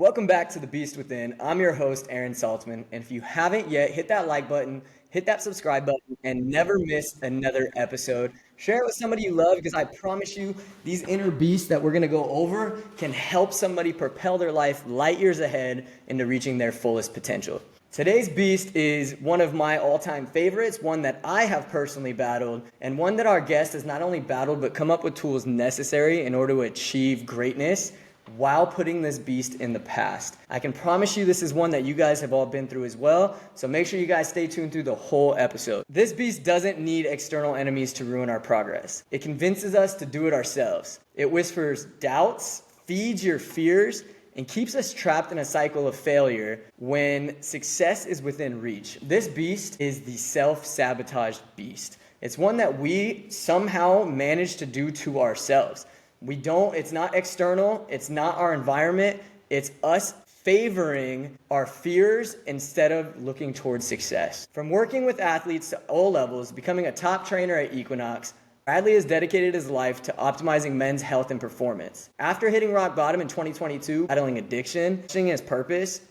Welcome back to The Beast Within. I'm your host, Aaron Saltzman, and if you haven't yet, hit that like button, hit that subscribe button, and never miss another episode. Share it with somebody you love because I promise you, these inner beasts that we're going to go over can help somebody propel their life light years ahead into reaching their fullest potential. Today's beast is one of my all-time favorites, one that I have personally battled, and one that our guest has not only battled but come up with tools necessary in order to achieve greatness while putting this beast in the past. I can promise you this is one that you guys have all been through as well, so make sure you guys stay tuned through the whole episode. This beast doesn't need external enemies to ruin our progress. It convinces us to do it ourselves. It whispers doubts, feeds your fears, and keeps us trapped in a cycle of failure when success is within reach. This beast is the self-sabotage beast. It's one that we somehow manage to do to ourselves. It's not external, it's not our environment, it's us favoring our fears instead of looking towards success. From working with athletes to all levels, becoming a top trainer at Equinox, Bradley has dedicated his life to optimizing men's health and performance. After hitting rock bottom in 2022, battling addiction, questioning his purpose,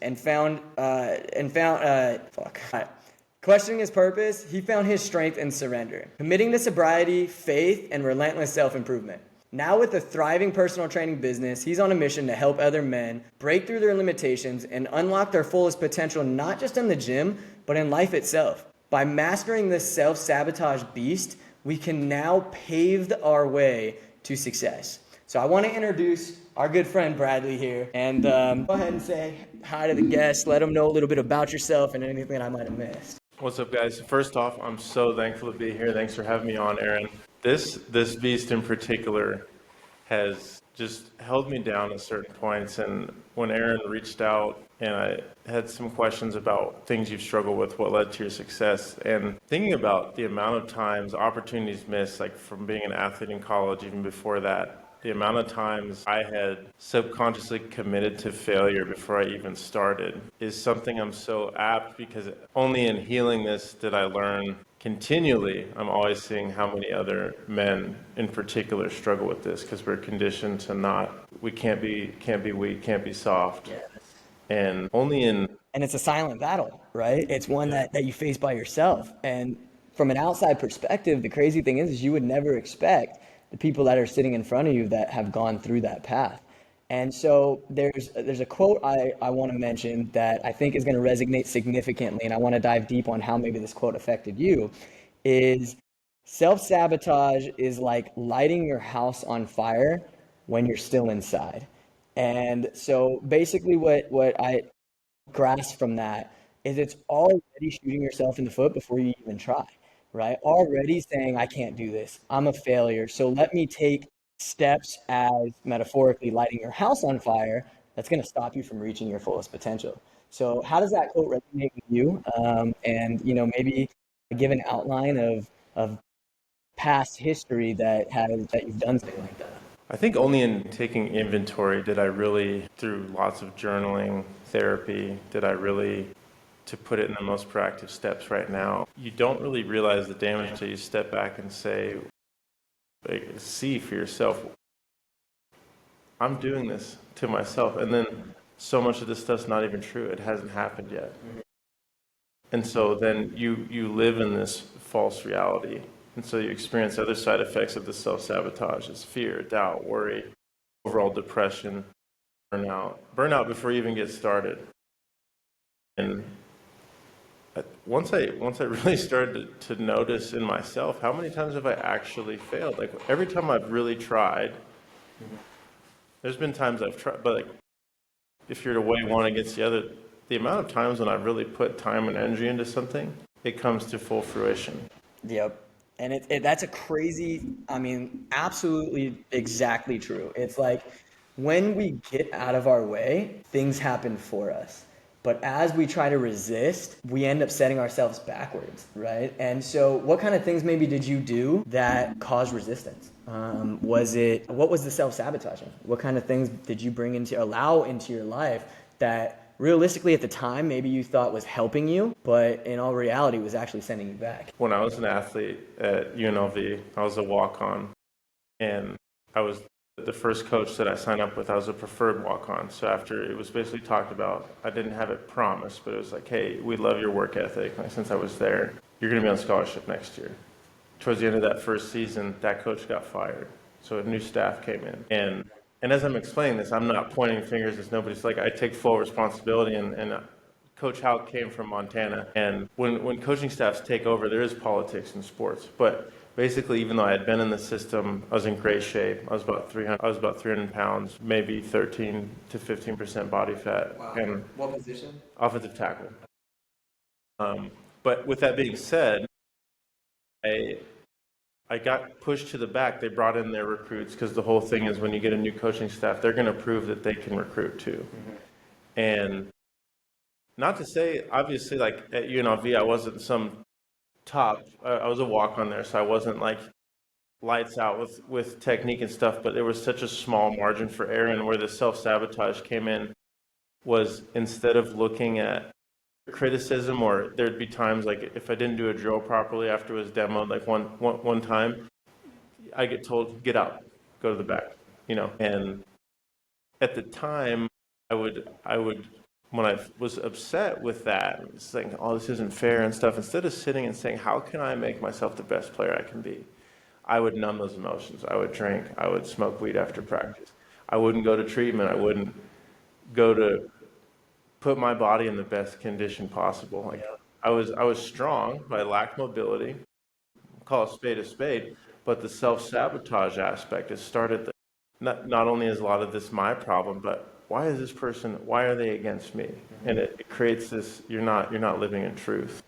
questioning his purpose, he found his strength in surrender, committing to sobriety, faith, and relentless self-improvement. Now with a thriving personal training business, he's on a mission to help other men break through their limitations and unlock their fullest potential, not just in the gym, but in life itself. By mastering this self-sabotage beast, we can now pave our way to success. So I want to introduce our good friend Bradley here, and go ahead and say hi to the guests, let them know a little bit about yourself and anything I might have missed. What's up, guys? First off, I'm so thankful to be here. Thanks for having me on, Aaron. This beast in particular has just held me down at certain points, and when Aaron reached out and I had some questions about things you've struggled with, what led to your success, and thinking about the amount of times opportunities missed, like from being an athlete in college, even before that, the amount of times I had subconsciously committed to failure before I even started is something I'm so apt, because only in healing this did I learn continually. I'm always seeing how many other men in particular struggle with this, because we're conditioned to we can't be weak, can't be soft. Yes. And it's a silent battle, right? It's one that you face by yourself. And from an outside perspective, the crazy thing is you would never expect the people that are sitting in front of you that have gone through that path. And so there's a quote I want to mention that I think is going to resonate significantly, and I want to dive deep on how maybe this quote affected you, is self-sabotage is like lighting your house on fire when you're still inside. And so basically what I grasp from that is it's already shooting yourself in the foot before you even try, right? Already saying, I can't do this. I'm a failure. So let me take steps as metaphorically lighting your house on fire that's going to stop you from reaching your fullest potential. So how does that quote resonate with you? And maybe give an outline of past history that you've done something like that. I think only in taking inventory did I really, through lots of journaling, therapy, to put it in the most proactive steps right now. You don't really realize the damage until you step back and see for yourself, I'm doing this to myself. And then so much of this stuff's not even true. It hasn't happened yet. And so then you live in this false reality. And so you experience other side effects of the self-sabotage. It's fear, doubt, worry, overall depression, burnout before you even get started. And once I really started to notice in myself, how many times have I actually failed? Like every time I've really tried, there's been times I've tried, but like if you're to weigh one against the other, the amount of times when I've really put time and energy into something, it comes to full fruition. Yep. And that's a crazy, absolutely exactly true. It's like when we get out of our way, things happen for us. But as we try to resist, we end up setting ourselves backwards, right? And so what kind of things maybe did you do that caused resistance? What was the self-sabotaging? What kind of things did you allow into your life that realistically at the time maybe you thought was helping you, but in all reality was actually sending you back? When I was an athlete at UNLV, I was a walk-on, and I was The first coach that I signed up with, I was a preferred walk-on. So after it was basically talked about, I didn't have it promised, but it was like, hey, we love your work ethic. Like, since I was there, you're going to be on scholarship next year. Towards the end of that first season, that coach got fired. So a new staff came in. And as I'm explaining this, I'm not pointing fingers. It's nobody's like, I take full responsibility. And Coach Houck came from Montana. And when coaching staffs take over, there is politics in sports. But basically, even though I had been in the system, I was in great shape. I was about 300 pounds, maybe 13 to 15% body fat. Wow. And What position? offensive tackle. But with that being said, I got pushed to the back. They brought in their recruits because the whole thing is when you get a new coaching staff, they're going to prove that they can recruit too. And not to say, obviously, like at UNLV, I wasn't some top. I was a walk-on there, so I wasn't like lights out with technique and stuff. But there was such a small margin for error, and where the self-sabotage came in was instead of looking at criticism, or there'd be times like if I didn't do a drill properly after it was demoed, like one time, I get told, get out, go to the back, And at the time, I would when I was upset with that, saying, oh, this isn't fair and stuff, instead of sitting and saying, how can I make myself the best player I can be? I would numb those emotions. I would drink. I would smoke weed after practice. I wouldn't go to treatment. I wouldn't go to put my body in the best condition possible. Like I was strong, but I lacked mobility. Call a spade, but the self-sabotage aspect has started. Not only is a lot of this my problem, but why is this person? Why are they against me? And it creates this. You're not living in truth.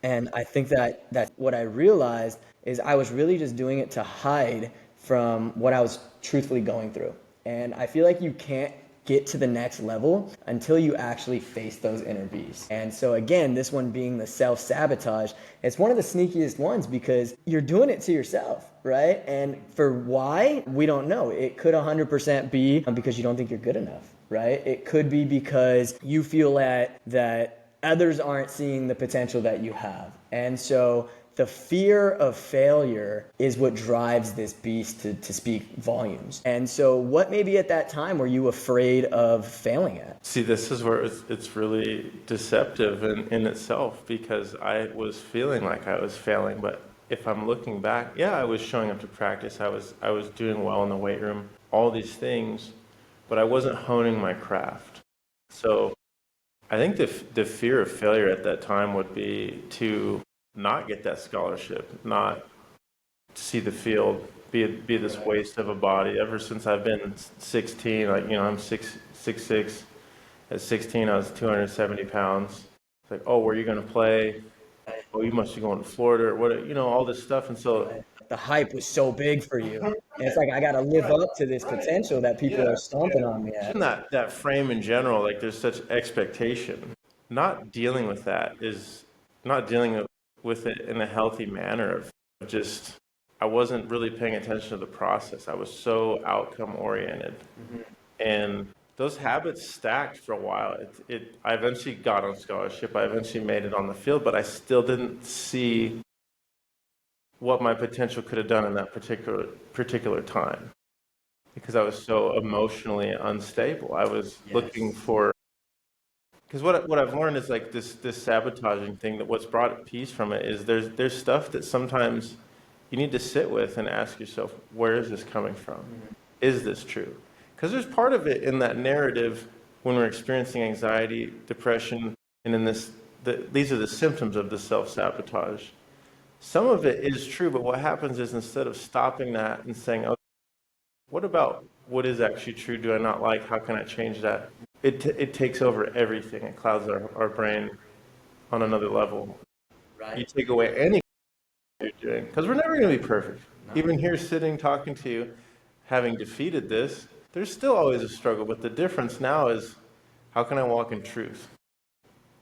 And I think that's what I realized is I was really just doing it to hide from what I was truthfully going through. And I feel like you can't get to the next level until you actually face those inner beasts. And so again, this one being the self-sabotage, it's one of the sneakiest ones because you're doing it to yourself, right? And for why, we don't know. It could 100% be because you don't think you're good enough, right? It could be because you feel that others aren't seeing the potential that you have. And so the fear of failure is what drives this beast to speak volumes. And so what maybe at that time were you afraid of failing at? See, this is where it's really deceptive in itself, because I was feeling like I was failing. But if I'm looking back, yeah, I was showing up to practice. I was doing well in the weight room, all these things, but I wasn't honing my craft. So I think the fear of failure at that time would be to not get that scholarship, not see the field, be this waste of a body. Ever since I've been 16, like, I'm 6'6". At 16, I was 270 pounds. It's like, oh, where are you going to play? Oh, you must be going to Florida, or what, all this stuff. And so The hype was so big for you. And it's like, I got to live up to this potential that people are stomping on me at. in that frame in general, like there's such expectation. Not dealing with that is not dealing with it in a healthy manner of just, I wasn't really paying attention to the process. I was so outcome oriented. And those habits stacked for a while. I eventually got on scholarship. I eventually made it on the field, but I still didn't see what my potential could have done in that particular time, because I was so emotionally unstable. I was looking for, because what I've learned is like this sabotaging thing, that what's brought peace from it is there's stuff that sometimes you need to sit with and ask yourself, where is this coming from? Is this true? Because there's part of it in that narrative when we're experiencing anxiety, depression, and in these are the symptoms of the self-sabotage. Some of it is true, but what happens is instead of stopping that and saying, okay, what about what is actually true? Do I not like? How can I change that? It takes over everything. It clouds our brain on another level. Right. You take away any you're doing, because we're never going to be perfect. No. Even here sitting talking to you, having defeated this, there's still always a struggle. But the difference now is, how can I walk in truth?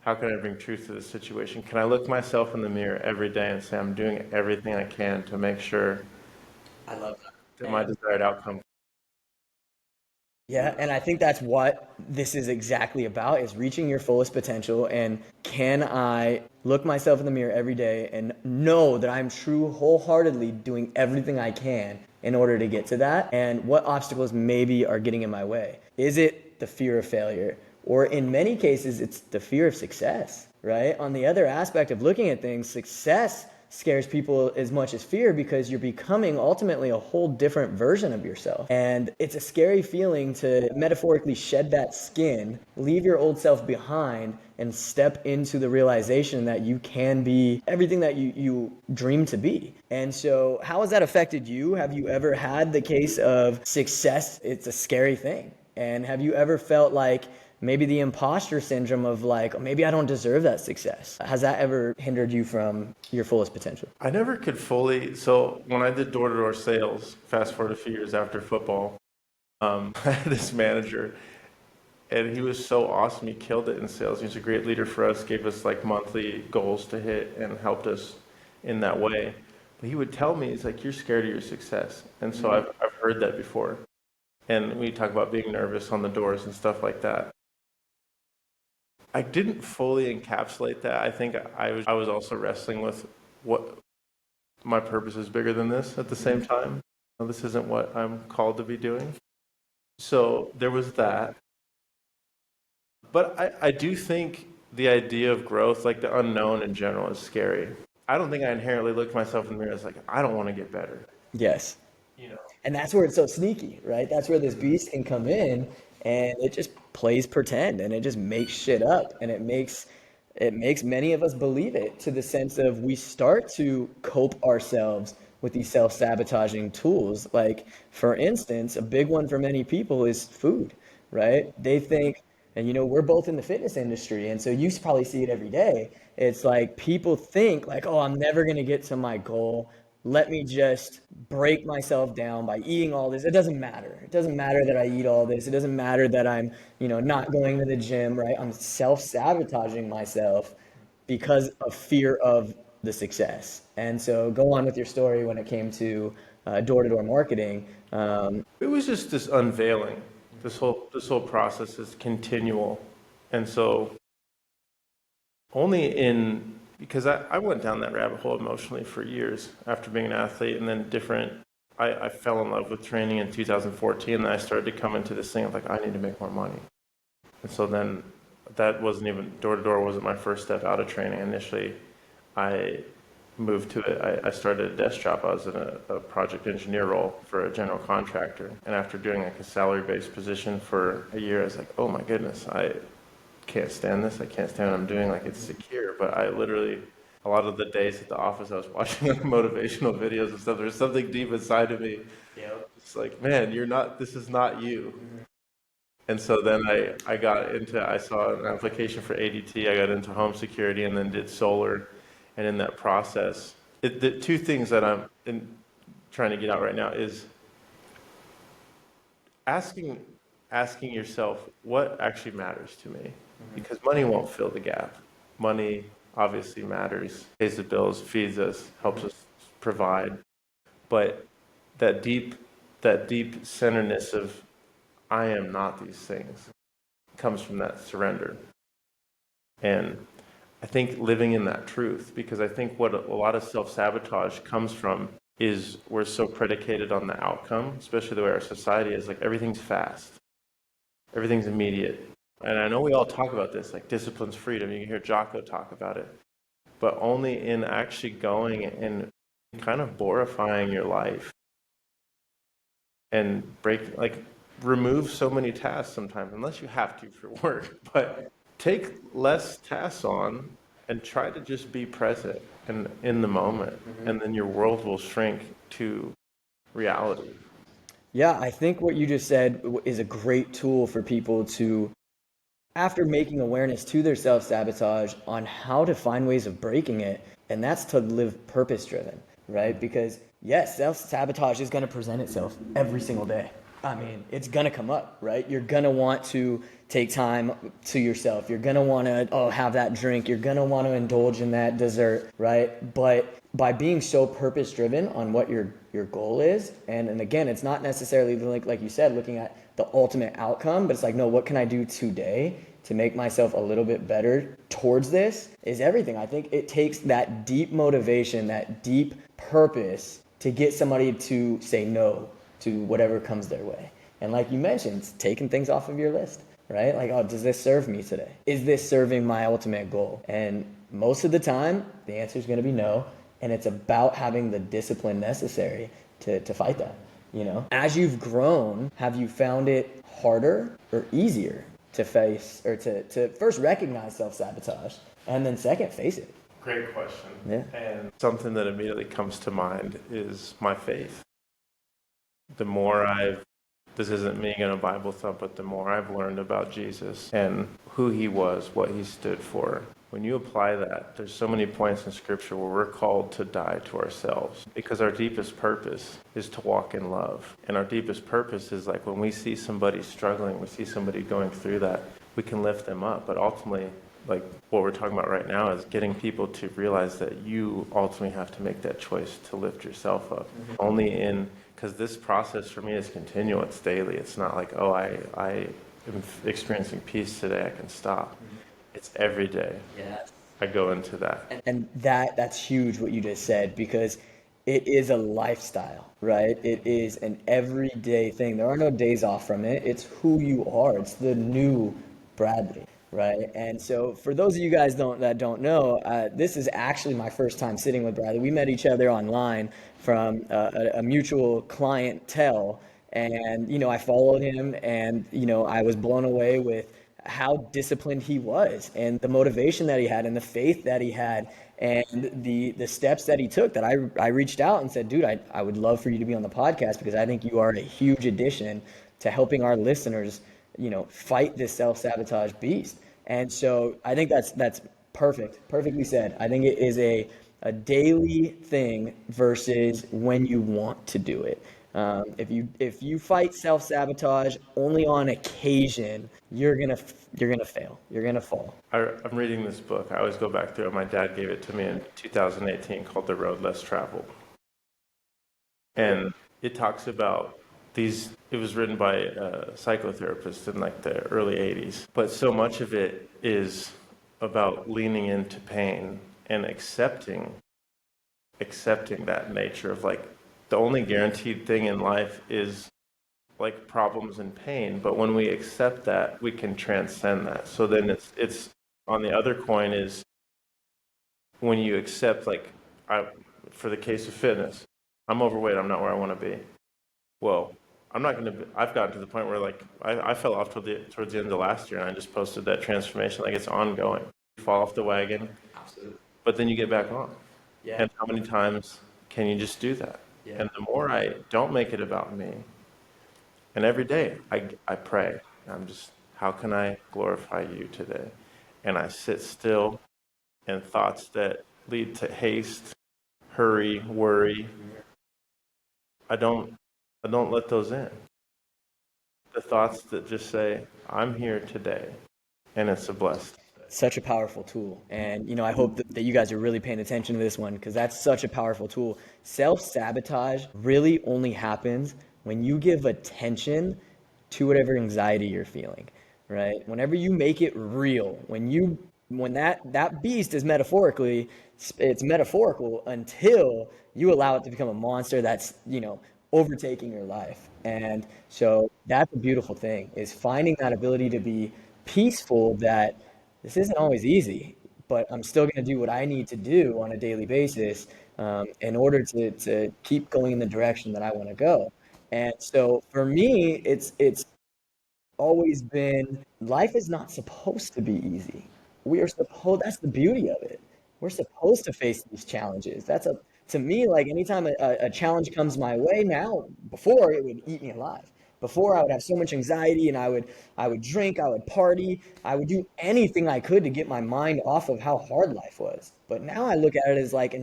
How can I bring truth to the situation? Can I look myself in the mirror every day and say, I'm doing everything I can to make sure I love that my desired outcome. Yeah, and I think that's what this is exactly about, is reaching your fullest potential. And can I look myself in the mirror every day and know that I'm true wholeheartedly doing everything I can in order to get to that? And what obstacles maybe are getting in my way? Is it the fear of failure? Or in many cases, it's the fear of success, right? On the other aspect of looking at things, success scares people as much as fear because you're becoming ultimately a whole different version of yourself. And it's a scary feeling to metaphorically shed that skin, leave your old self behind, and step into the realization that you can be everything that you dream to be. And so how has that affected you? Have you ever had the case of success? It's a scary thing. And have you ever felt like maybe the imposter syndrome of like, maybe I don't deserve that success? Has that ever hindered you from your fullest potential? I never could fully. So when I did door-to-door sales, fast forward a few years after football, I had this manager, and he was so awesome. He killed it in sales. He was a great leader for us, gave us like monthly goals to hit, and helped us in that way. But he would tell me, he's like, you're scared of your success. And so I've heard that before. And we talk about being nervous on the doors and stuff like that. I didn't fully encapsulate that. I think I was also wrestling with what my purpose is bigger than this at the same time. This isn't what I'm called to be doing. So there was that. But I do think the idea of growth, like the unknown in general, is scary. I don't think I inherently looked myself in the mirror as like, I don't want to get better. Yes. You know, And that's where it's so sneaky, right? That's where this beast can come in and it just plays pretend and it just makes shit up and it makes many of us believe it to the sense of we start to cope ourselves with these self-sabotaging tools. Like for instance, a big one for many people is food, right? They think, and we're both in the fitness industry, and so you probably see it every day. It's like people think like, oh, I'm never going to get to my goal. Let me just break myself down by eating all this. It doesn't matter. It doesn't matter that I eat all this. It doesn't matter that I'm, not going to the gym, right? I'm self-sabotaging myself because of fear of the success. And so go on with your story when it came to door-to-door marketing. it was just this unveiling. This whole process is continual. And so only in because I went down that rabbit hole emotionally for years after being an athlete, and then I fell in love with training in 2014, and I started to come into this thing of like, I need to make more money. And so then that wasn't even, door to door wasn't my first step out of training. Initially, I moved to it. I started a desk job. I was in a project engineer role for a general contractor. And after doing like a salary-based position for a year, I was like, oh my goodness, I can't stand this. I can't stand what I'm doing. Like, it's secure. But I literally, a lot of the days at the office, I was watching like motivational videos and stuff. There's something deep inside of me. It's like, man, this is not you. And so then I saw an application for ADT. I got into home security and then did solar. And in that process, the two things that trying to get out right now is asking yourself what actually matters to me, because money won't fill the gap. Money obviously matters, pays the bills, feeds us, helps us provide, but that deep centeredness of I am not these things comes from that surrender. And I think living in that truth, because I think what a lot of self-sabotage comes from is we're so predicated on the outcome, especially the way our society is. Like, everything's fast, everything's immediate. And I know we all talk about this, like discipline's freedom. You can hear Jocko talk about it, but only in actually going and kind of borifying your life and remove so many tasks sometimes, unless you have to for work, but take less tasks on and try to just be present and in the moment, and then your world will shrink to reality. Yeah, I think what you just said is a great tool for people to, after making awareness to their self-sabotage, on how to find ways of breaking it, and that's to live purpose-driven, right? Because yes, self-sabotage is going to present itself every single day. I mean, it's going to come up, right? You're going to want to take time to yourself. You're going to want to, have that drink. You're going to want to indulge in that dessert, right? But by being so purpose-driven on what your goal is, and again, it's not necessarily like you said, looking at the ultimate outcome, but it's like, no, what can I do today to make myself a little bit better towards this is everything. I think it takes that deep motivation, that deep purpose to get somebody to say no to whatever comes their way. And like you mentioned, taking things off of your list, right? Like, oh, does this serve me today? Is this serving my ultimate goal? And most of the time, the answer is going to be no. And it's about having the discipline necessary to fight that. As you've grown, have you found it harder or easier to face or to first recognize self-sabotage and then second face it? Great question. Yeah. And something that immediately comes to mind is my faith. The more this isn't me going to Bible thump, but the more I've learned about Jesus and who he was, what he stood for. When you apply that, there's so many points in Scripture where we're called to die to ourselves, because our deepest purpose is to walk in love. And our deepest purpose is like when we see somebody struggling, we see somebody going through that, we can lift them up. But ultimately, like what we're talking about right now is getting people to realize that you ultimately have to make that choice to lift yourself up. Mm-hmm. Because this process for me is continual, it's daily. It's not like, oh, I am experiencing peace today, I can stop. Mm-hmm. It's every day. Yes. I go into that. And that's huge what you just said, because it is a lifestyle, right? It is an everyday thing. There are no days off from it. It's who you are. It's the new Bradley, right? And so for those of you guys that don't know, this is actually my first time sitting with Bradley. We met each other online from a mutual clientele, and I followed him, and I was blown away with how disciplined he was and the motivation that he had and the faith that he had and the steps that he took, that I reached out and said, dude, I would love for you to be on the podcast, because I think you are a huge addition to helping our listeners, fight this self-sabotage beast. And so I think that's perfectly said. I think it is a daily thing versus when you want to do it. If you fight self-sabotage only on occasion, you're gonna fail. You're gonna fall. I'm reading this book. I always go back through it. My dad gave it to me in 2018, called The Road Less Traveled. And it talks about it was written by a psychotherapist in like the early 80s. But so much of it is about leaning into pain and accepting that nature of like, the only guaranteed thing in life is like problems and pain, but when we accept that, we can transcend that. So then it's on the other coin is when you accept, like, for the case of fitness, I'm overweight, I'm not where I want to be. Well, I've gotten to the point where like I fell off towards the end of last year, and I just posted that transformation, like it's ongoing. You fall off the wagon, absolutely, but then you get back on. Yeah. And how many times can you just do that? Yeah. And the more I don't make it about me, and every day I pray, I'm just, how can I glorify you today? And I sit still, and thoughts that lead to haste, hurry, worry, I don't let those in. The thoughts that just say, I'm here today, and it's a blessing. Such a powerful tool. And, I hope that you guys are really paying attention to this one, because that's such a powerful tool. Self-sabotage really only happens when you give attention to whatever anxiety you're feeling, right? Whenever you make it real, when that beast is it's metaphorical until you allow it to become a monster that's, overtaking your life. And so that's a beautiful thing, is finding that ability to be peaceful, that this isn't always easy, but I'm still going to do what I need to do on a daily basis, in order to keep going in the direction that I want to go. And so for me, it's always been, life is not supposed to be easy. That's the beauty of it. We're supposed to face these challenges. To me, like anytime a challenge comes my way now, before it would eat me alive. Before, I would have so much anxiety, and I would drink, I would party, I would do anything I could to get my mind off of how hard life was. But now I look at it as like,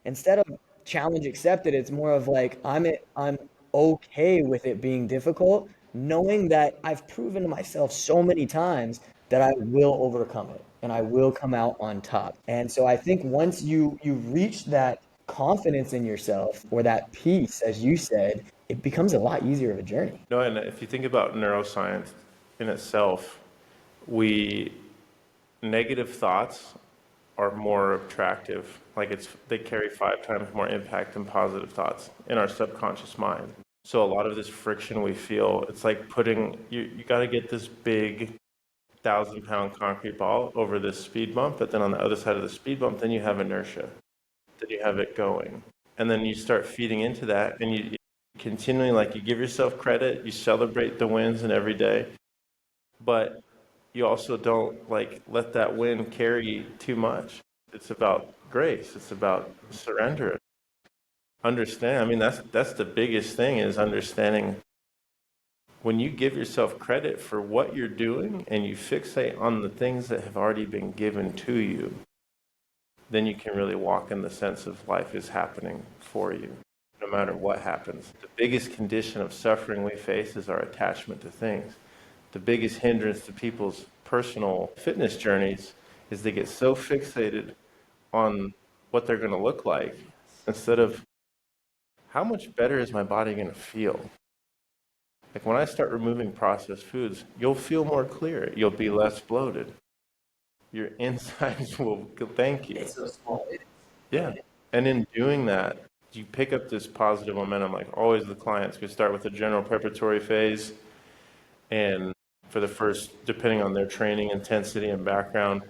instead of challenge accepted, it's more of like, I'm okay with it being difficult, knowing that I've proven to myself so many times that I will overcome it and I will come out on top. And so I think once you reach that confidence in yourself, or that peace, as you said, it becomes a lot easier of a journey. No, and if you think about neuroscience in itself, negative thoughts are more attractive. Like they carry 5 times more impact than positive thoughts in our subconscious mind. So a lot of this friction we feel, it's like you got to get this big 1,000-pound concrete ball over this speed bump, but then on the other side of the speed bump, then you have inertia, then you have it going. And then you start feeding into that, and you continually, like, you give yourself credit, you celebrate the wins in every day, but you also don't like let that win carry too much. It's about grace. It's about surrender. Understand. I mean, that's the biggest thing, is understanding when you give yourself credit for what you're doing and you fixate on the things that have already been given to you, then you can really walk in the sense of life is happening for you, no matter what happens. The biggest condition of suffering we face is our attachment to things. The biggest hindrance to people's personal fitness journeys is they get so fixated on what they're going to look like instead of how much better is my body going to feel. Like when I start removing processed foods, you'll feel more clear. You'll be less bloated. Your insides will thank you. It's so small. Yeah. And in doing that, you pick up this positive momentum. Like always, the clients could start with a general preparatory phase. And for the first, depending on their training intensity and background,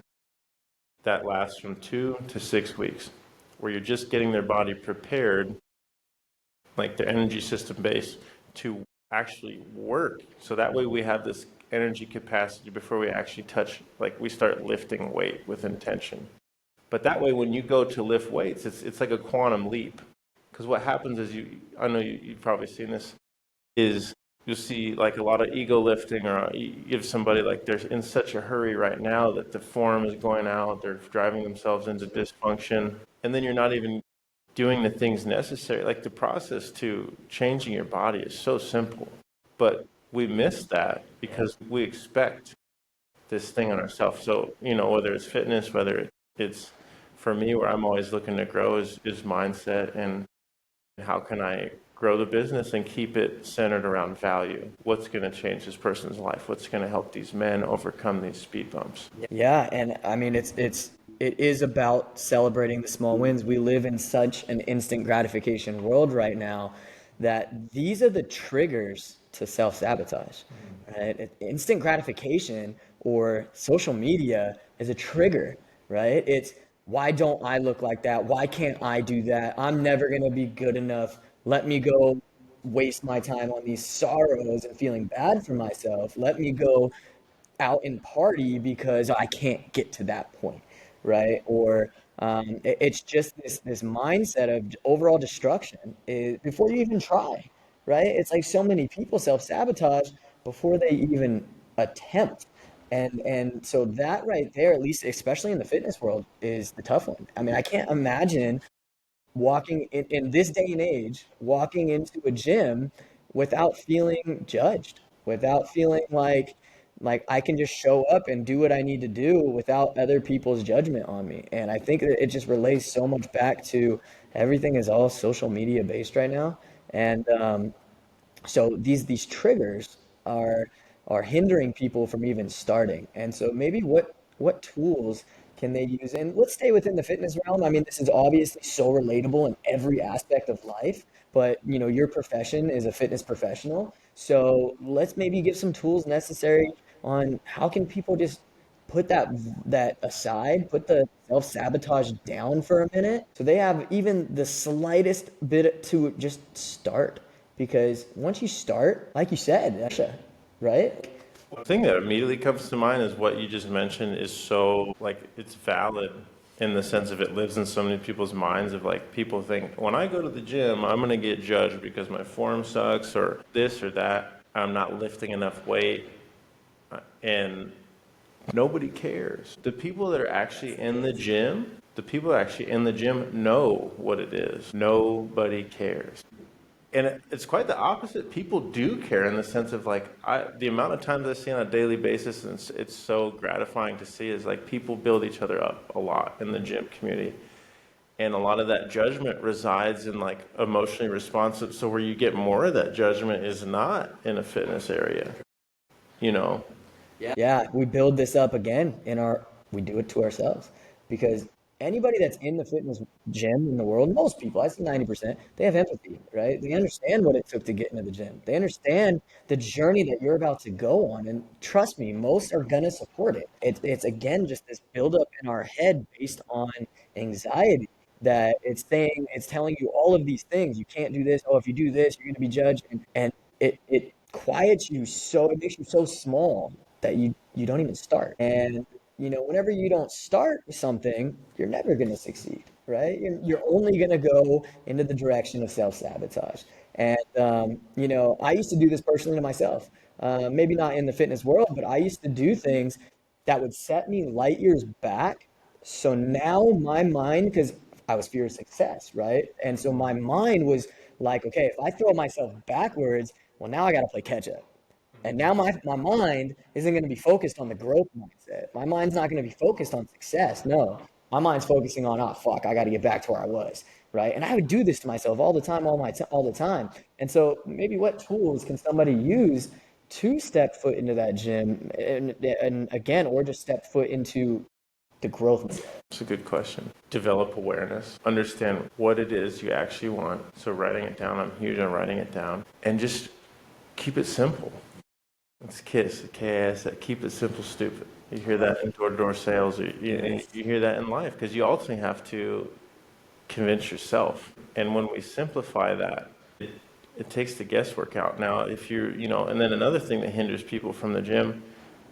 that lasts from 2 to 6 weeks, where you're just getting their body prepared, like their energy system base, to actually work. So that way we have this energy capacity before we actually touch, like we start lifting weight with intention. But that way, when you go to lift weights, it's like a quantum leap. Because what happens is I know you've probably seen this, is you'll see like a lot of ego lifting, or you give somebody like they're in such a hurry right now that the form is going out, they're driving themselves into dysfunction, and then you're not even doing the things necessary. Like the process to changing your body is so simple, but we miss that because we expect this thing on ourselves. So, whether it's fitness, whether it's, for me, where I'm always looking to grow is mindset, and how can I grow the business and keep it centered around value? What's going to change this person's life? What's going to help these men overcome these speed bumps? Yeah, and I mean it is about celebrating the small wins. We live in such an instant gratification world right now that these are the triggers to self-sabotage. Right? Instant gratification or social media is a trigger, right? It's why don't I look like that? Why can't I do that? I'm never going to be good enough. Let me go waste my time on these sorrows and feeling bad for myself. Let me go out and party because I can't get to that point, right? Or it's just this mindset of overall destruction before you even try, right? It's like so many people self-sabotage before they even attempt. And so that right there, at least especially in the fitness world, is the tough one. I mean, I can't imagine walking in this day and age, walking into a gym without feeling judged, without feeling like I can just show up and do what I need to do without other people's judgment on me. And I think that it just relates so much back to everything is all social media based right now. And so these triggers are hindering people from even starting. And so maybe what tools can they use? And let's stay within the fitness realm. I mean, this is obviously so relatable in every aspect of life, but your profession is a fitness professional. So let's maybe give some tools necessary on how can people just put that aside, put the self-sabotage down for a minute, so they have even the slightest bit to just start. Because once you start, like you said, right? The thing that immediately comes to mind is what you just mentioned is so, like, it's valid in the sense of it lives in so many people's minds of, like, people think, when I go to the gym, I'm going to get judged because my form sucks or this or that. I'm not lifting enough weight. And nobody cares. The people that are actually in the gym, know what it is. Nobody cares. And it's quite the opposite. People do care in the sense of, like, the amount of times I see on a daily basis, and it's so gratifying to see, is like people build each other up a lot in the gym community. And a lot of that judgment resides in, like, emotionally responsive. So where you get more of that judgment is not in a fitness area, you know? Yeah, we build this up again we do it to ourselves because anybody that's in the fitness gym in the world, most people, I say 90%, they have empathy, right? They understand what it took to get into the gym. They understand the journey that you're about to go on. And trust me, most are going to support it. It's again, just this buildup in our head based on anxiety that it's telling you all of these things. You can't do this. Oh, if you do this, you're going to be judged. And it quiets you so, it makes you so small that you don't even start. And whenever you don't start something, you're never going to succeed, right? You're only going to go into the direction of self-sabotage. And, I used to do this personally to myself. Maybe not in the fitness world, but I used to do things that would set me light years back. So now my mind, because I was fear of success, right? And so my mind was like, okay, if I throw myself backwards, well, now I got to play catch up. And now my mind isn't going to be focused on the growth mindset. My mind's not going to be focused on success. No, my mind's focusing on, oh, fuck, I got to get back to where I was. Right. And I would do this to myself all the time, all the time. And so maybe what tools can somebody use to step foot into that gym and again, or just step foot into the growth? It's a good question. Develop awareness. Understand what it is you actually want. So writing it down, I'm huge on writing it down. And just keep it simple. It's KISS, K-I-S, keep it simple, stupid. You hear that in door-to-door sales, or you hear that in life, because you ultimately have to convince yourself. And when we simplify that, it takes the guesswork out. Now, if and then another thing that hinders people from the gym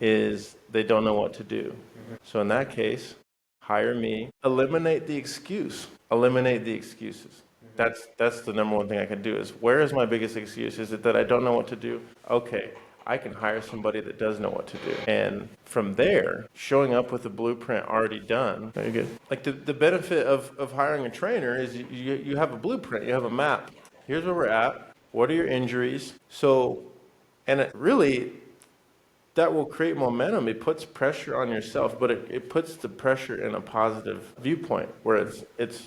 is they don't know what to do. So in that case, hire me, eliminate the excuse, eliminate the excuses. That's the number one thing I can do is, where is my biggest excuse? Is it that I don't know what to do? Okay, I can hire somebody that does know what to do. And from there, showing up with a blueprint already done. Very good. Like the benefit of hiring a trainer is you have a blueprint, you have a map. Here's where we're at. What are your injuries? So, and it really, that will create momentum. It puts pressure on yourself, but it puts the pressure in a positive viewpoint where it's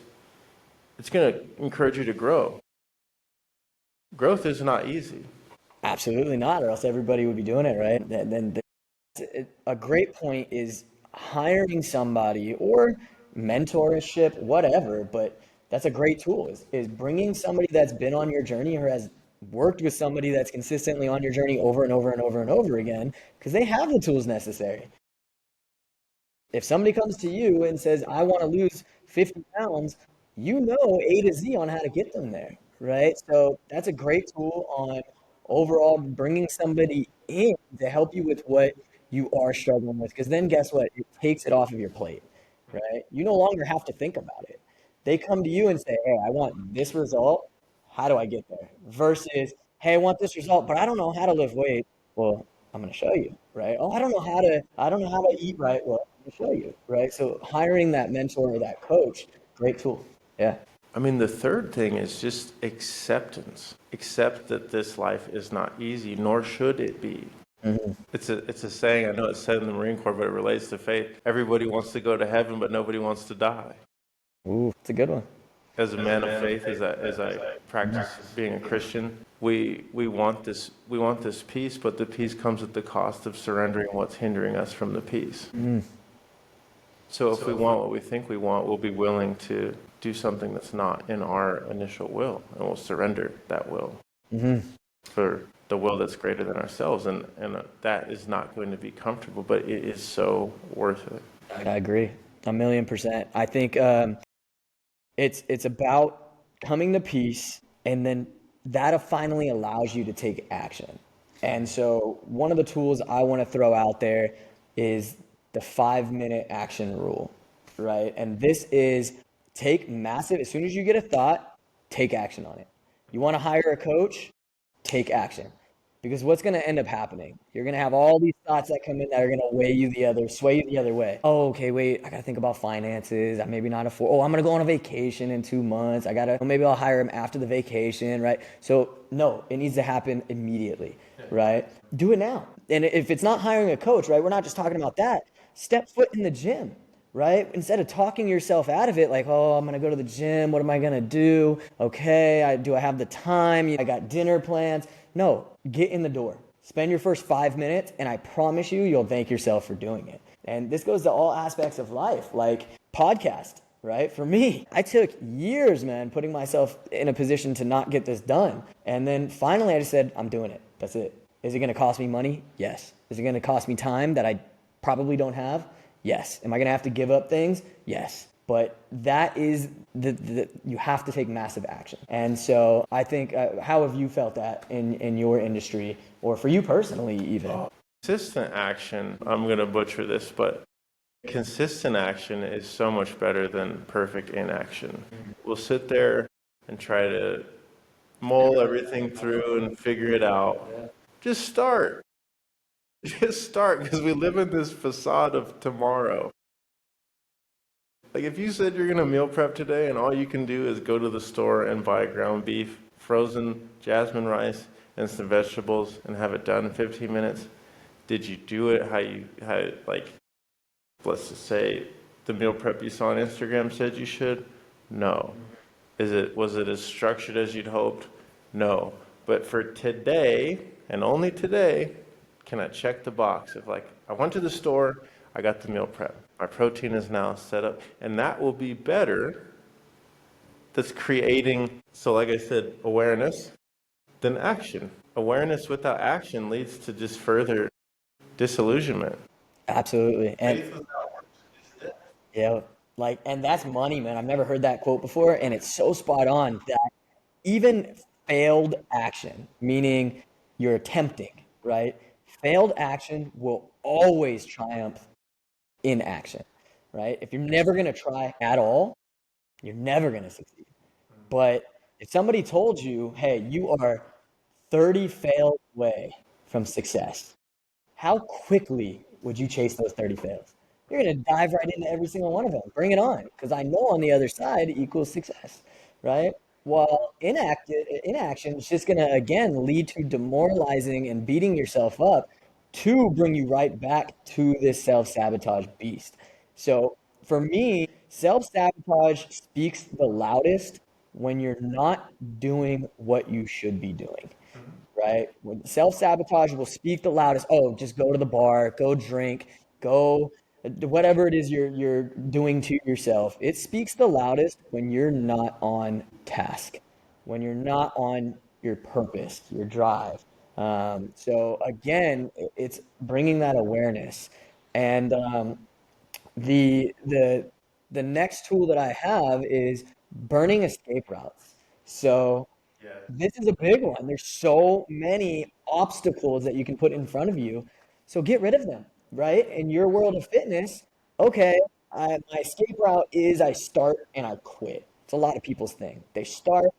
going to encourage you to grow. Growth is not easy. Absolutely not, or else everybody would be doing it, right? Then a great point is hiring somebody or mentorship, whatever, but that's a great tool is bringing somebody that's been on your journey or has worked with somebody that's consistently on your journey over and over and over and over again, because they have the tools necessary. If somebody comes to you and says, I want to lose 50 pounds, you know A to Z on how to get them there, right? So that's a great tool on overall bringing somebody in to help you with what you are struggling with. Because then guess what? It takes it off of your plate, right? You no longer have to think about it. They come to you and say, hey, I want this result. How do I get there? Versus, hey, I want this result, but I don't know how to lift weight. Well, I'm going to show you, right? Oh, I don't know how to eat right. Well, I'm going to show you, right? So hiring that mentor or that coach, great tool. Yeah. I mean, the third thing is just acceptance. Accept that this life is not easy, nor should it be. Mm-hmm. It's a saying, I know it's said in the Marine Corps, but it relates to faith. Everybody wants to go to heaven, but nobody wants to die. Ooh, it's a good one. As a man of faith, as I practice being a Christian, we want this peace, but the peace comes at the cost of surrendering what's hindering us from the peace. Mm. So if we want what we think we want, we'll be willing to do something that's not in our initial will, and we'll surrender that will for the will that's greater than ourselves, and that is not going to be comfortable, but it is so worth it. I agree 1,000,000%. I think it's about coming to peace, and then that finally allows you to take action. And so one of the tools I want to throw out there is the 5-minute action rule, right? And this is take massive, as soon as you get a thought, take action on it. You want to hire a coach? Take action. Because what's going to end up happening? You're going to have all these thoughts that come in that are going to sway you the other way. Oh, okay, wait, I got to think about finances. I maybe not afford. Oh, I'm going to go on a vacation in 2 months. Maybe I'll hire him after the vacation, right? So no, it needs to happen immediately, right? Do it now. And if it's not hiring a coach, right, we're not just talking about that. Step foot in the gym, right? Instead of talking yourself out of it, like, oh, I'm going to go to the gym. What am I going to do? Okay, do I have the time? I got dinner plans. No, get in the door. Spend your first 5 minutes, and I promise you'll thank yourself for doing it. And this goes to all aspects of life, like podcast. right? For me, I took years, man, putting myself in a position to not get this done. And then finally I just said, I'm doing it. That's it. Is it going to cost me money? Yes. Is it going to cost me time that I probably don't have? Yes. Am I going to have to give up things? Yes. But that is you have to take massive action. And so I think, how have you felt that in your industry or for you personally even? Consistent action, I'm going to butcher this, but consistent action is so much better than perfect inaction. We'll sit there and try to mull everything through and figure it out. Just start. Just start, because we live in this facade of tomorrow. Like if you said you're gonna meal prep today and all you can do is go to the store and buy ground beef, frozen jasmine rice, and some vegetables and have it done in 15 minutes, did you do it how like, let's just say the meal prep you saw on Instagram said you should? No. Was it as structured as you'd hoped? No. But for today, and only today, can I check the box of like, I went to the store, I got the meal prep. My protein is now set up, and that will be better. That's creating, so like I said, awareness, then action. Awareness without action leads to just further disillusionment. Absolutely. And yeah, like, and that's money, man. I've never heard that quote before, and it's so spot on that even failed action, meaning you're attempting, right? Failed action will always triumph in action, right? If you're never going to try at all, you're never going to succeed. But if somebody told you, hey, you are 30 fails away from success, how quickly would you chase those 30 fails? You're going to dive right into every single one of them. Bring it on, because I know on the other side equals success, right? While inaction is just going to, again, lead to demoralizing and beating yourself up to bring you right back to this self-sabotage beast. So for me, self-sabotage speaks the loudest when you're not doing what you should be doing, right? When self-sabotage will speak the loudest, oh, just go to the bar, go drink, go whatever it is you're doing to yourself. It speaks the loudest when you're not on task, when you're not on your purpose, your drive. So again, it's bringing that awareness. And the the the next tool that I have is burning escape routes. So this is a big one. There's so many obstacles that you can put in front of you. So get rid of them, right? In your world of fitness, okay, my escape route is I start and I quit. It's a lot of people's thing. They start,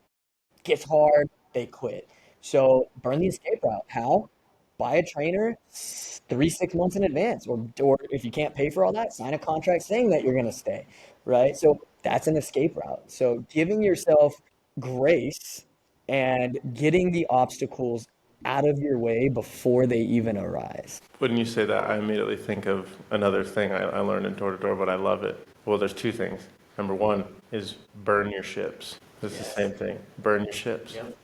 gets hard, they quit. So burn the escape route. How? Buy a trainer 3, 6 months in advance, or if you can't pay for all that, sign a contract saying that you're going to stay, right? So that's an escape route. So giving yourself grace and getting the obstacles out of your way before they even arise. When you say that, I immediately think of another thing I learned in door to door, but I love it. Well, there's two things. Number one is burn your ships. It's the same thing. Burn your ships. Yep.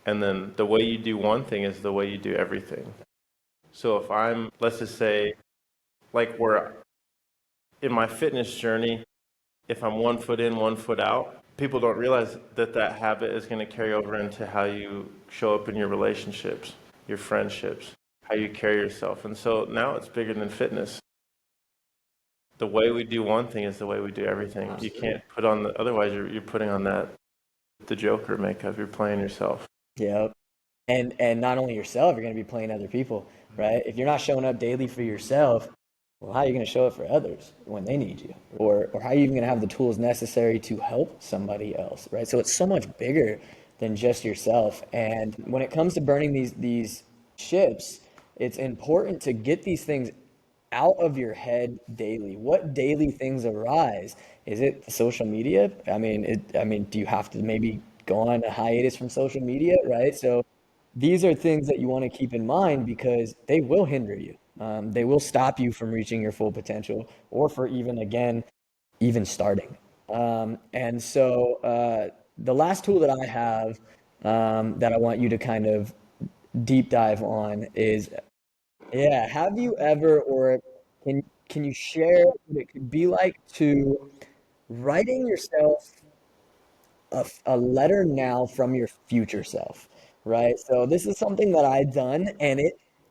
And then the way you do one thing is the way you do everything. So if I'm, let's just say, like where in my fitness journey, if I'm 1 foot in, 1 foot out, people don't realize that that habit is going to carry over into how you show up in your relationships, your friendships, how you carry yourself. And so now it's bigger than fitness. The way we do one thing is the way we do everything. Absolutely. You can't put on the, otherwise you're putting on that, the Joker makeup, you're playing yourself. Yep. And not only yourself, you're going to be playing other people, right? If you're not showing up daily for yourself, well, how are you going to show up for others when they need you? Or how are you even going to have the tools necessary to help somebody else, right? So it's so much bigger than just yourself. And when it comes to burning these ships, it's important to get these things out of your head daily. What daily things arise? Is it social media? I mean, do you have to maybe go on a hiatus from social media, right? So these are things that you want to keep in mind because they will hinder you. They will stop you from reaching your full potential or for even, again, even starting. And so the last tool that I have that I want you to kind of deep dive on is, yeah, have you ever or can you share what it could be like to writing yourself a letter now from your future self, right? So this is something that I've done, and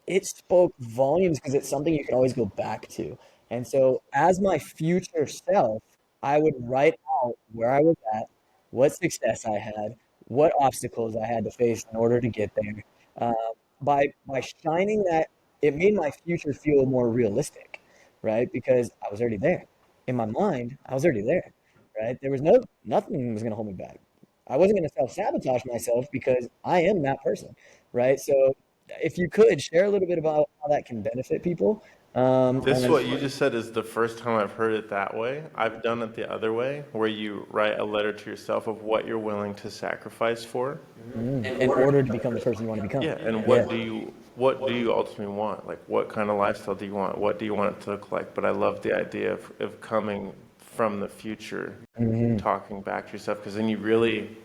it spoke volumes because it's something you can always go back to. And so as my future self, I would write out where I was at, what success I had, what obstacles I had to face in order to get there. Uh, by shining that, it made my future feel more realistic, right? Because I was already there. In my mind, I was already there, right? There was nothing was going to hold me back. I wasn't going to self-sabotage myself because I am that person, right? So if you could share a little bit about how that can benefit people. This, On what you just said, is the first time I've heard it that way. I've done it the other way, where you write a letter to yourself of what you're willing to sacrifice for. in order to become the person you want to become. Yeah, and Yeah. what do you ultimately want? Like, what kind of lifestyle do you want? What do you want it to look like? But I love the idea of coming from the future, talking back to yourself, because then you really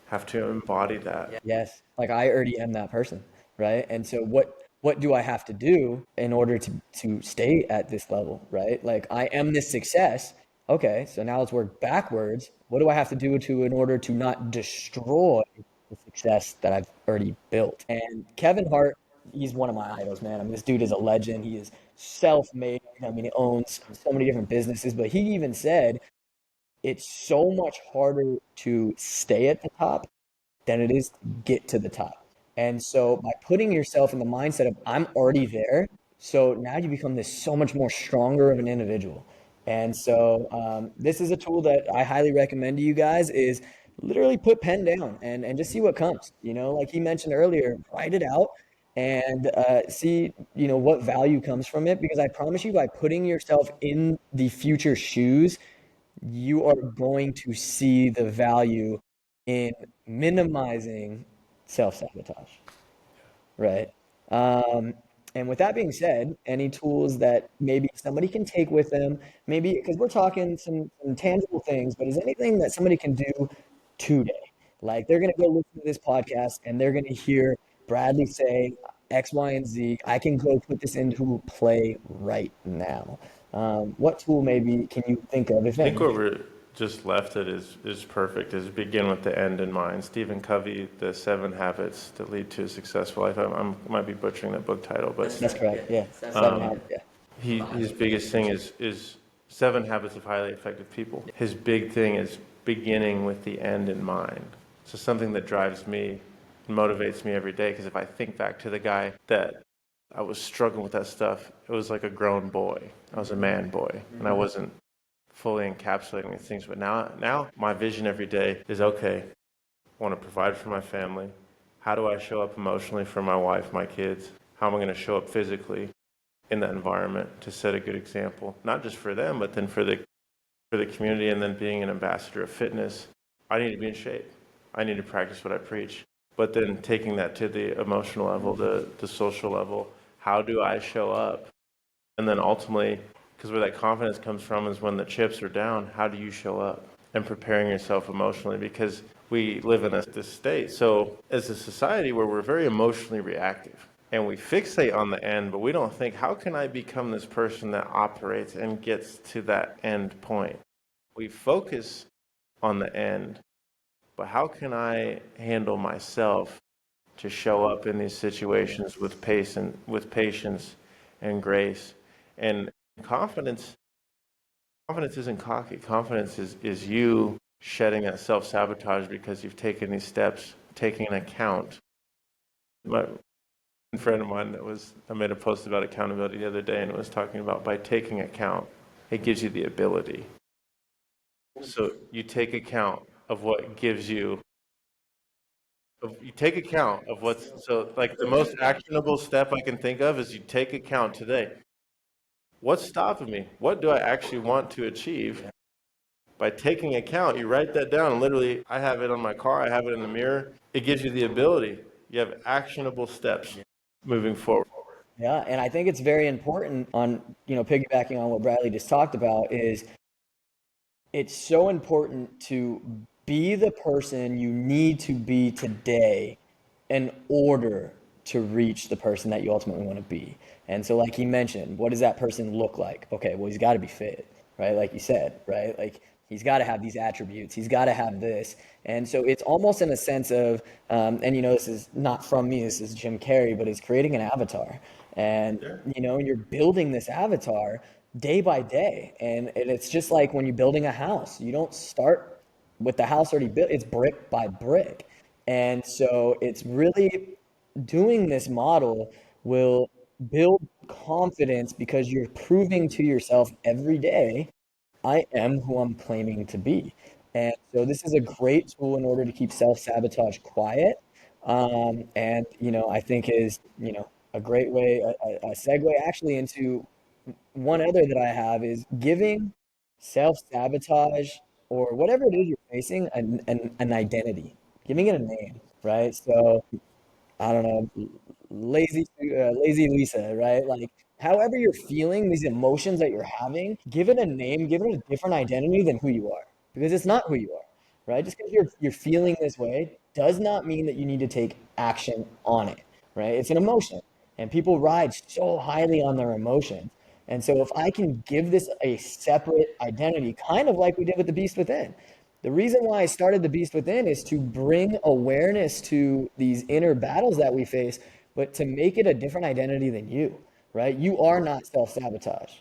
have to embody that. Yes. Like I already am that person, right? And so what do I have to do in order to stay at this level, right? Like I am this success. Okay, so now let's work backwards. What do I have to do to in order to not destroy the success that I've already built? And Kevin Hart, he's one of my idols, man. I mean, this dude is a legend. He is self-made. I mean, he owns so many different businesses, but he even said it's so much harder to stay at the top than it is to get to the top. And so by putting yourself in the mindset of I'm already there, so now you become this so much more stronger of an individual. And so this is a tool that I highly recommend to you guys is literally put pen down and just see what comes. You know, like he mentioned earlier, write it out and see, you know, what value comes from it. Because I promise you, by putting yourself in the future shoes, you are going to see the value in minimizing self-sabotage, right? Um, and with that being said, any tools that maybe somebody can take with them, maybe because we're talking some tangible things, but is anything that somebody can do today? Like they're going to go listen to this podcast and they're going to hear Bradley say X, Y, and Z. I can go put this into play right now. What tool maybe can you think of, if I think any? where we're just left it is perfect, is begin with the end in mind. Stephen Covey, The 7 Habits That Lead to a Successful Life. Might be butchering that book title, but That's correct. Yeah. Seven habits. Yeah. his biggest thing is 7 Habits of Highly Effective People. His big thing is beginning with the end in mind. So something that drives me, motivates me every day, because if I think back to the guy that I was struggling with that stuff, it was like a grown boy. I was a man boy, and I wasn't fully encapsulating these things. But now my vision every day is, okay, I want to provide for my family. How do I show up emotionally for my wife, my kids? How am I going to show up physically in that environment to set a good example, not just for them, but then for the community, and then being an ambassador of fitness. I need to be in shape. I need to practice what I preach. But then taking that to the emotional level, the social level, how do I show up? And then ultimately, because where that confidence comes from is when the chips are down, how do you show up? And preparing yourself emotionally, because we live in this state. So as a society where we're very emotionally reactive, and we fixate on the end, but we don't think, how can I become this person that operates and gets to that end point? We focus on the end, but how can I handle myself to show up in these situations with patience and grace? And confidence isn't cocky. Confidence is you shedding that self-sabotage because you've taken these steps, taking an account. My friend of mine I made a post about accountability the other day, and it was talking about, by taking account, it gives you the ability. So you take account of what gives you, you take account of what's, so like the most actionable step I can think of is you take account today. What's stopping me? What do I actually want to achieve? By taking account, you write that down. Literally, I have it on my car. I have it in the mirror. It gives you the ability. You have actionable steps moving forward. Yeah, and I think it's very important on, you know, piggybacking on what Bradley just talked about is it's so important to be the person you need to be today in order to reach the person that you ultimately want to be. And so, like he mentioned, what does that person look like? Okay, well, he's got to be fit, right? Like you said, right? Like He's got to have these attributes. He's got to have this. And so it's almost in a sense of, and this is not from me, this is Jim Carrey, but he's creating an avatar. And, you're building this avatar day by day. And it's just like when you're building a house, you don't start with the house already built, it's brick by brick. And so it's really doing this model will build confidence because you're proving to yourself every day, I am who I'm claiming to be. And so this is a great tool in order to keep self-sabotage quiet. And, I think is, a great way, a segue actually into one other that I have is giving self-sabotage or whatever it is you're facing an identity, giving it a name, right? So I don't know, lazy Lisa, right? Like, however you're feeling, these emotions that you're having, give it a name, give it a different identity than who you are, because it's not who you are, right? Just because you're feeling this way does not mean that you need to take action on it, right? It's an emotion, and people ride so highly on their emotions. And so if I can give this a separate identity, kind of like we did with the beast within, the reason why I started The Beast Within is to bring awareness to these inner battles that we face, but to make it a different identity than you, right? You are not self-sabotage.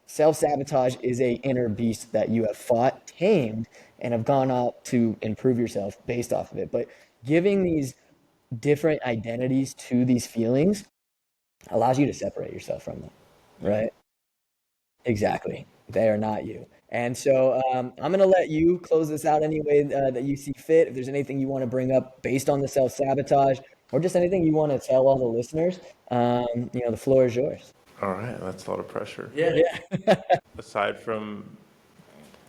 Self-sabotage is a inner beast that you have fought, tamed, and have gone out to improve yourself based off of it. But giving these different identities to these feelings allows you to separate yourself from them, right? Exactly. They are not you. And so I'm going to let you close this out any way that you see fit. If there's anything you want to bring up based on the self-sabotage or just anything you want to tell all the listeners, the floor is yours. All right, that's a lot of pressure. Yeah. Aside from,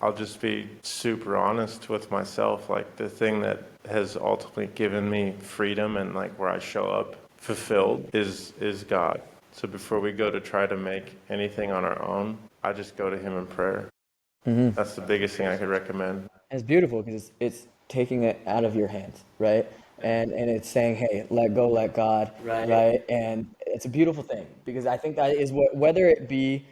I'll just be super honest with myself. Like the thing that has ultimately given me freedom and like where I show up fulfilled is God. So before we go to try to make anything on our own, I just go to Him in prayer. That's the biggest thing I could recommend. It's beautiful because it's taking it out of your hands, right? And it's saying, hey, let go, let God, right? And it's a beautiful thing because I think that is what, whether it be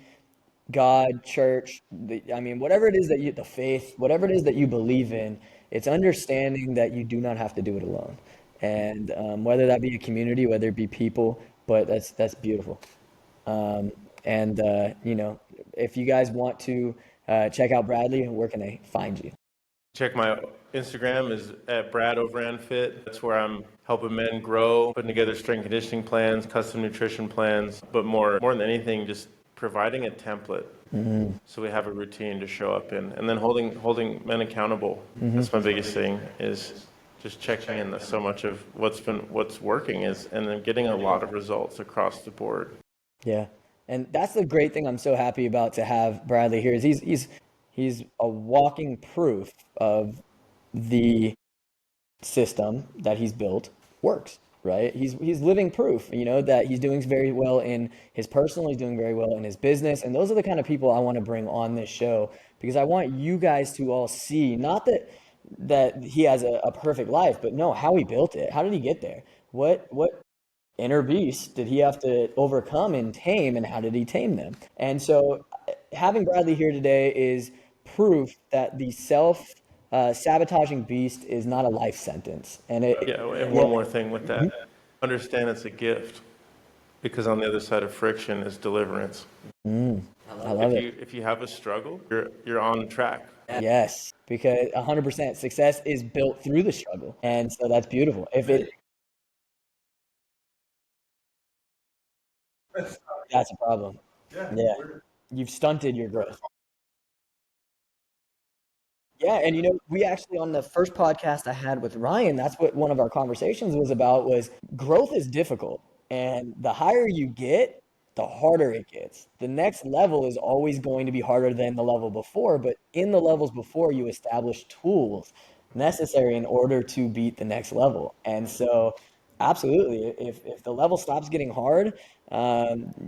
God, church, whatever it is that the faith, whatever it is that you believe in, it's understanding that you do not have to do it alone. And whether that be a community, whether it be people, but that's beautiful. And if you guys want to check out Bradley, where can they find you? Check my Instagram is at Brad Overand Fit. That's where I'm helping men grow, putting together strength conditioning plans, custom nutrition plans, but more than anything, just providing a template so we have a routine to show up in, and then holding men accountable. That's my biggest thing is just checking in. So much of what's working is, and then getting a lot of results across the board. Yeah. And that's the great thing I'm so happy about to have Bradley here is he's a walking proof of the system that he's built works, right? He's living proof, that he's doing very well in his personal, he's doing very well in his business. And those are the kind of people I want to bring on this show because I want you guys to all see, not that he has a perfect life, but no, how he built it. How did he get there? What inner beast did he have to overcome and tame, and how did he tame them? And so having Bradley here today is proof that the sabotaging beast is not a life sentence. And And one more thing with that, understand it's a gift because on the other side of friction is deliverance. I love it. If you have a struggle, you're on track. Yes, because 100% success is built through the struggle. And so that's beautiful. That's a problem. Yeah. You've stunted your growth. Yeah, and we actually on the first podcast I had with Ryan, that's what one of our conversations was about was growth is difficult. And the higher you get, the harder it gets. The next level is always going to be harder than the level before, but in the levels before you establish tools necessary in order to beat the next level. And so absolutely, if the level stops getting hard,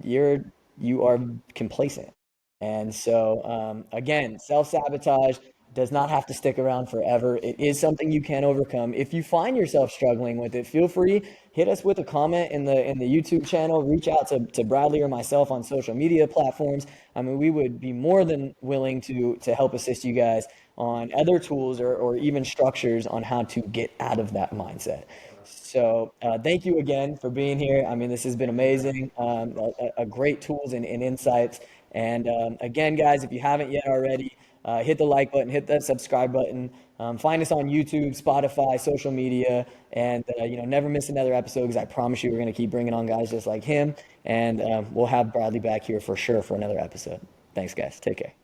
you are complacent. And so, again, self-sabotage does not have to stick around forever. It is something you can overcome. If you find yourself struggling with it, feel free, hit us with a comment in the YouTube channel, reach out to Bradley or myself on social media platforms. We would be more than willing to help assist you guys on other tools or even structures on how to get out of that mindset. So thank you again for being here. I mean, this has been amazing. A great tools and insights. And again, guys, if you haven't yet already, hit the like button, hit that subscribe button. Find us on YouTube, Spotify, social media, and never miss another episode because I promise you we're going to keep bringing on guys just like him. And we'll have Bradley back here for sure for another episode. Thanks, guys. Take care.